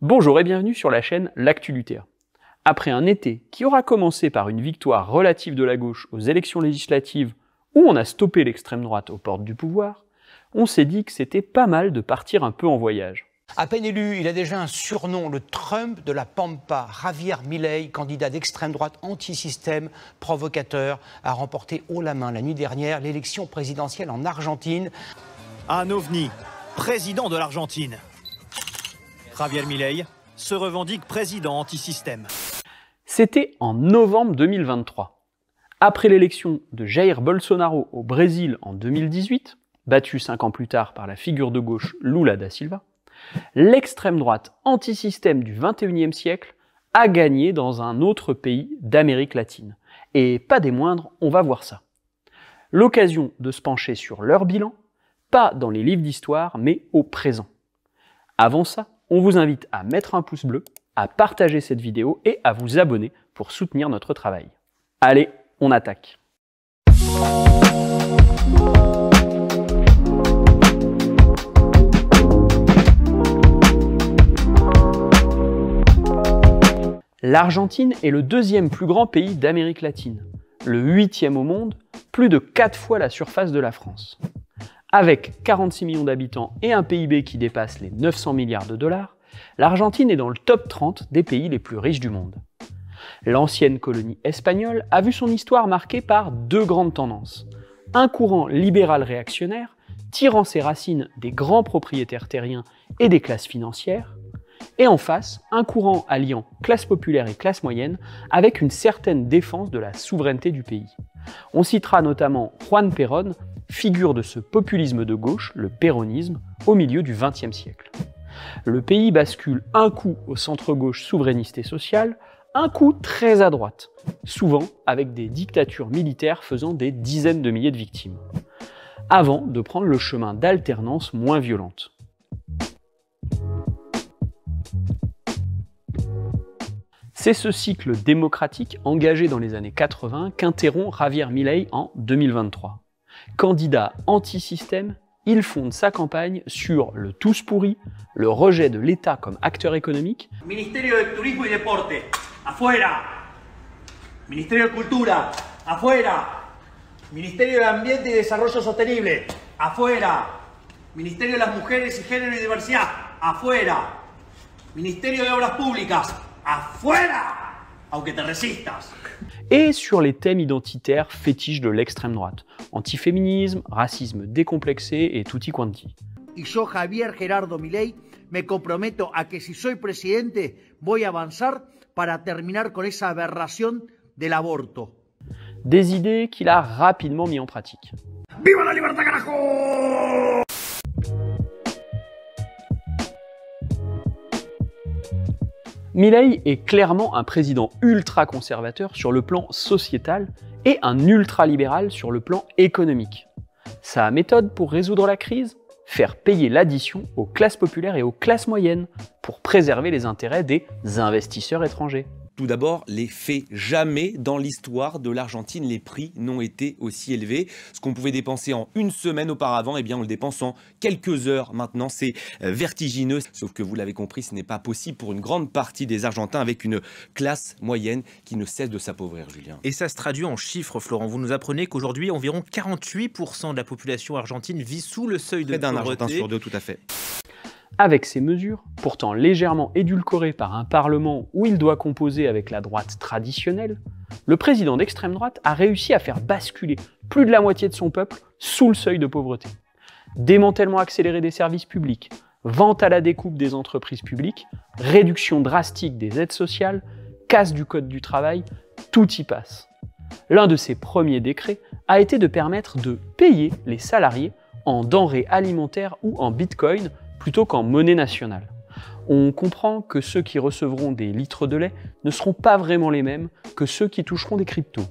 Bonjour et bienvenue sur la chaîne L'Actu du Terre. Après un été qui aura commencé par une victoire relative de la gauche aux élections législatives où on a stoppé l'extrême droite aux portes du pouvoir, on s'est dit que c'était pas mal de partir un peu en voyage. À peine élu, il a déjà un surnom, le Trump de la Pampa. Javier Milei, candidat d'extrême droite anti-système, provocateur, a remporté haut la main la nuit dernière l'élection présidentielle en Argentine. Un ovni, président de l'Argentine. Javier Milei se revendique président anti-système. C'était en novembre 2023. Après l'élection de Jair Bolsonaro au Brésil en 2018, battu 5 ans plus tard par la figure de gauche Lula da Silva, l'extrême droite anti-système du XXIe siècle a gagné dans un autre pays d'Amérique latine. Et pas des moindres, on va voir ça. L'occasion de se pencher sur leur bilan, pas dans les livres d'histoire, mais au présent. Avant ça, on vous invite à mettre un pouce bleu, à partager cette vidéo et à vous abonner pour soutenir notre travail. Allez, on attaque. L'Argentine est le deuxième plus grand pays d'Amérique latine, le 8e au monde, plus de 4 fois la surface de la France. Avec 46 millions d'habitants et un PIB qui dépasse les 900 milliards de dollars, l'Argentine est dans le top 30 des pays les plus riches du monde. L'ancienne colonie espagnole a vu son histoire marquée par deux grandes tendances. Un courant libéral réactionnaire, tirant ses racines des grands propriétaires terriens et des classes financières, et en face, un courant alliant classe populaire et classe moyenne avec une certaine défense de la souveraineté du pays. On citera notamment Juan Perón, figure de ce populisme de gauche, le péronisme, au milieu du XXe siècle. Le pays bascule un coup au centre-gauche souverainiste et social, un coup très à droite, souvent avec des dictatures militaires faisant des dizaines de milliers de victimes, avant de prendre le chemin d'alternance moins violente. C'est ce cycle démocratique engagé dans les années 80 qu'interrompt Javier Milei en 2023. Candidat anti-système, il fonde sa campagne sur le tous pourri, le rejet de l'État comme acteur économique, Ministerio de Turismo y Deporte, afuera. Ministerio de Cultura, afuera. Ministerio de Ambiente y Desarrollo Sostenible, afuera. Ministerio de las Mujeres y Género y Diversidad, afuera. Ministerio de Obras Públicas, afuera, aunque te resistas. et sur les thèmes identitaires fétiches de l'extrême droite, antiféminisme, racisme décomplexé et tutti quanti. Y yo, Javier Gerardo Milei, me comprometo a que si soy presidente voy a avanzar para terminar con esa aberración del aborto. Des idées qu'il a rapidement mis en pratique. ¡Viva la libertad, carajo! Milei est clairement un président ultra-conservateur sur le plan sociétal et un ultra-libéral sur le plan économique. Sa méthode pour résoudre la crise ? Faire payer l'addition aux classes populaires et aux classes moyennes pour préserver les intérêts des investisseurs étrangers. Tout d'abord, les faits. Jamais dans l'histoire de l'Argentine, les prix n'ont été aussi élevés. Ce qu'on pouvait dépenser en une semaine auparavant, eh bien on le dépense en quelques heures maintenant. C'est vertigineux. Sauf que vous l'avez compris, ce n'est pas possible pour une grande partie des Argentins avec une classe moyenne qui ne cesse de s'appauvrir, Julien. Et ça se traduit en chiffres, Florent. Vous nous apprenez qu'aujourd'hui, environ 48% de la population argentine vit sous le seuil de Près d'un pauvreté. Argentin sur deux, tout à fait. Avec ces mesures, pourtant légèrement édulcorées par un parlement où il doit composer avec la droite traditionnelle, le président d'extrême droite a réussi à faire basculer plus de la moitié de son peuple sous le seuil de pauvreté. Démantèlement accéléré des services publics, vente à la découpe des entreprises publiques, réduction drastique des aides sociales, casse du code du travail, tout y passe. L'un de ses premiers décrets a été de permettre de payer les salariés en denrées alimentaires ou en bitcoin plutôt qu'en monnaie nationale. On comprend que ceux qui recevront des litres de lait ne seront pas vraiment les mêmes que ceux qui toucheront des cryptos.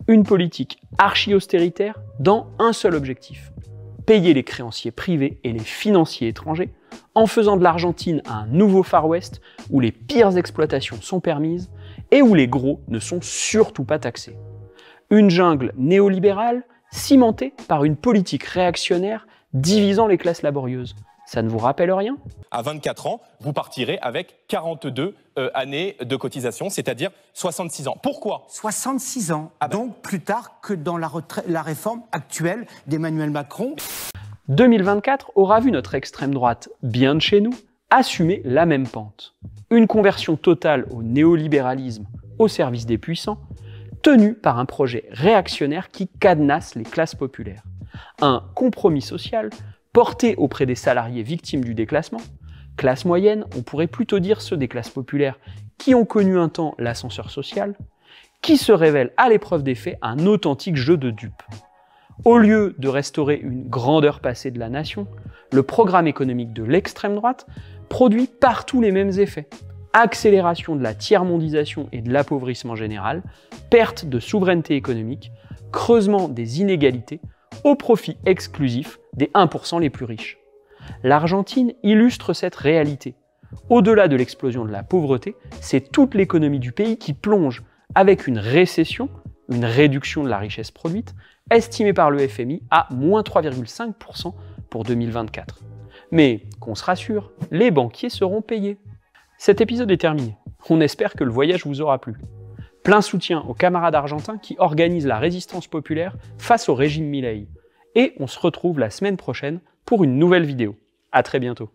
Une politique archi-austéritaire dans un seul objectif : payer les créanciers privés et les financiers étrangers en faisant de l'Argentine un nouveau Far West où les pires exploitations sont permises et où les gros ne sont surtout pas taxés. Une jungle néolibérale cimentée par une politique réactionnaire divisant les classes laborieuses, Ça ne vous rappelle rien? À 24 ans, vous partirez avec 42 années de cotisation, c'est-à-dire 66 ans. Pourquoi? 66 ans, donc plus tard que dans la réforme actuelle d'Emmanuel Macron. 2024 aura vu notre extrême droite, bien de chez nous, assumer la même pente. Une conversion totale au néolibéralisme au service des puissants, tenue par un projet réactionnaire qui cadenasse les classes populaires. Un compromis social porté auprès des salariés victimes du déclassement, classe moyenne, on pourrait plutôt dire ceux des classes populaires qui ont connu un temps l'ascenseur social, qui se révèle à l'épreuve des faits un authentique jeu de dupes. Au lieu de restaurer une grandeur passée de la nation, le programme économique de l'extrême droite produit partout les mêmes effets. Accélération de la tiers-mondisation et de l'appauvrissement général, perte de souveraineté économique, creusement des inégalités au profit exclusif des 1% les plus riches. L'Argentine illustre cette réalité. Au-delà de l'explosion de la pauvreté, c'est toute l'économie du pays qui plonge avec une récession, une réduction de la richesse produite, estimée par le FMI à moins 3,5% pour 2024. Mais qu'on se rassure, les banquiers seront payés. Cet épisode est terminé. On espère que le voyage vous aura plu. Plein soutien aux camarades argentins qui organisent la résistance populaire face au régime Milei. Et on se retrouve la semaine prochaine pour une nouvelle vidéo. À très bientôt.